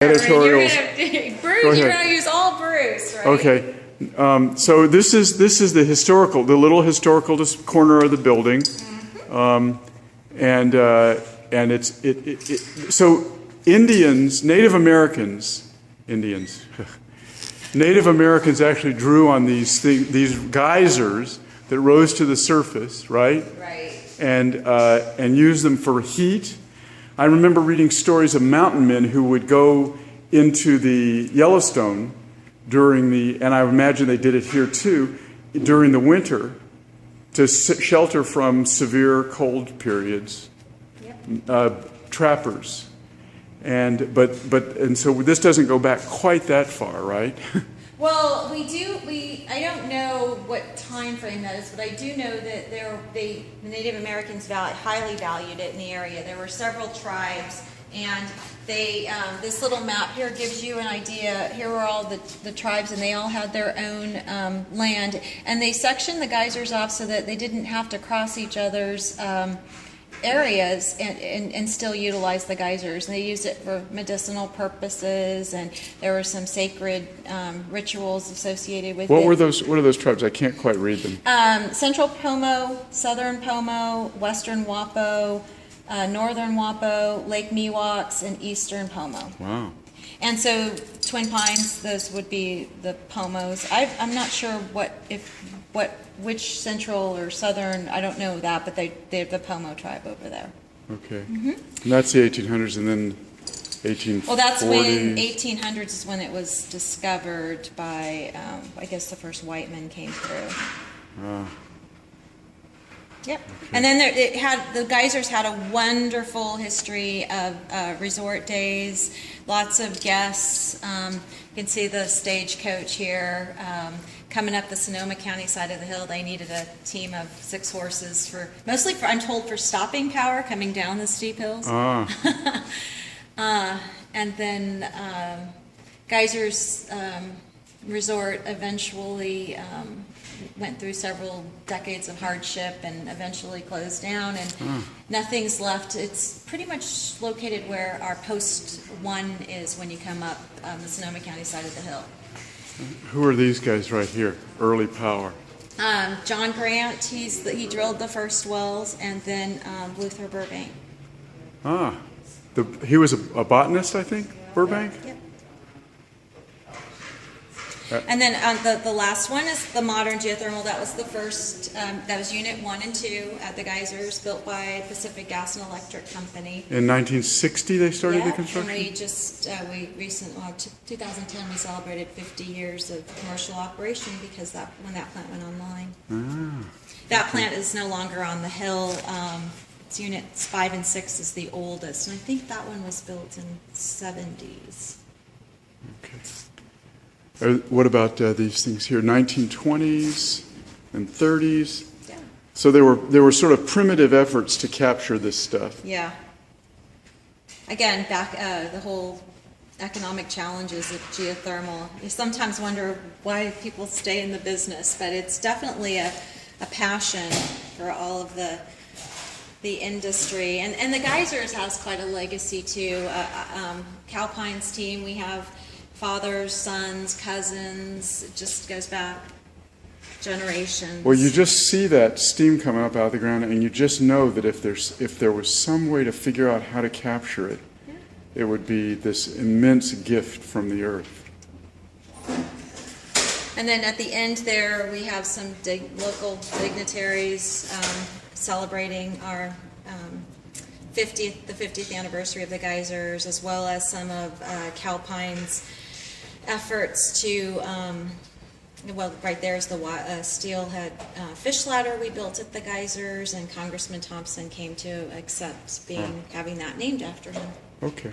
Editorials. Bruce, you're going to use all Bruce, right? Okay. So this is the little historical corner of the building, and so Native Americans actually drew on these geysers that rose to the surface, right? Right. And used them for heat. I remember reading stories of mountain men who would go into the Yellowstone and I imagine they did it here too, during the winter to shelter from severe cold periods. Yep. Trappers. And so this doesn't go back quite that far, right? Well, I don't know what time frame that is, but I do know that the Native Americans highly valued it in the area. There were several tribes, and this little map here gives you an idea. Here were all the tribes, and they all had their own land. And they sectioned the geysers off so that they didn't have to cross each other's areas and still utilize the geysers. And they used it for medicinal purposes, and there were some sacred rituals associated with it. What are those tribes? I can't quite read them. Central Pomo, Southern Pomo, Western Wapo, Northern Wapo, Lake Miwoks, and Eastern Pomo. Wow. And so Twin Pines, those would be the Pomos. I'm not sure which central or southern, I don't know that, but they're the Pomo tribe over there. Okay. Mm-hmm. And that's the 1800s, and then 1840s. Well, that's when 1800s is when it was discovered by, I guess the first white men came through. Yep. Okay. And then the geysers had a wonderful history of resort days, lots of guests. You can see the stagecoach here. Coming up the Sonoma County side of the hill, they needed a team of 6 horses mostly I'm told for stopping power coming down the steep hills. And then Geysers Resort eventually went through several decades of hardship and eventually closed down, and nothing's left. It's pretty much located where our post 1 is when you come up the Sonoma County side of the hill. Who are these guys right here? Early power. John Grant, he drilled the first wells, and then Luther Burbank. He was a botanist, I think, Burbank? Yep. And then the last one is the modern geothermal. That was the first, that was Unit 1 and 2 at the geysers, built by Pacific Gas and Electric Company. In 1960 they started the construction? And we recently, 2010, we celebrated 50 years of commercial operation because when that plant went online. That plant is no longer on the hill. It's Units 5 and 6 is the oldest, and I think that one was built in the 70s. Okay. What about these things here? 1920s and 30s. Yeah. So there were sort of primitive efforts to capture this stuff. Yeah. Again, back the whole economic challenges of geothermal. You sometimes wonder why people stay in the business, but it's definitely a passion for all of the industry. And the geysers has quite a legacy too. Calpine's team, we have fathers, sons, cousins. It just goes back generations. Well, you just see that steam coming up out of the ground, and you just know that if there was some way to figure out how to capture it, it would be this immense gift from the earth. And then at the end there, we have some local dignitaries celebrating our the 50th anniversary of the geysers, as well as some of Calpine's efforts to, well, right there's the steelhead fish ladder we built at the geysers, and Congressman Thompson came to accept having that named after him. Okay.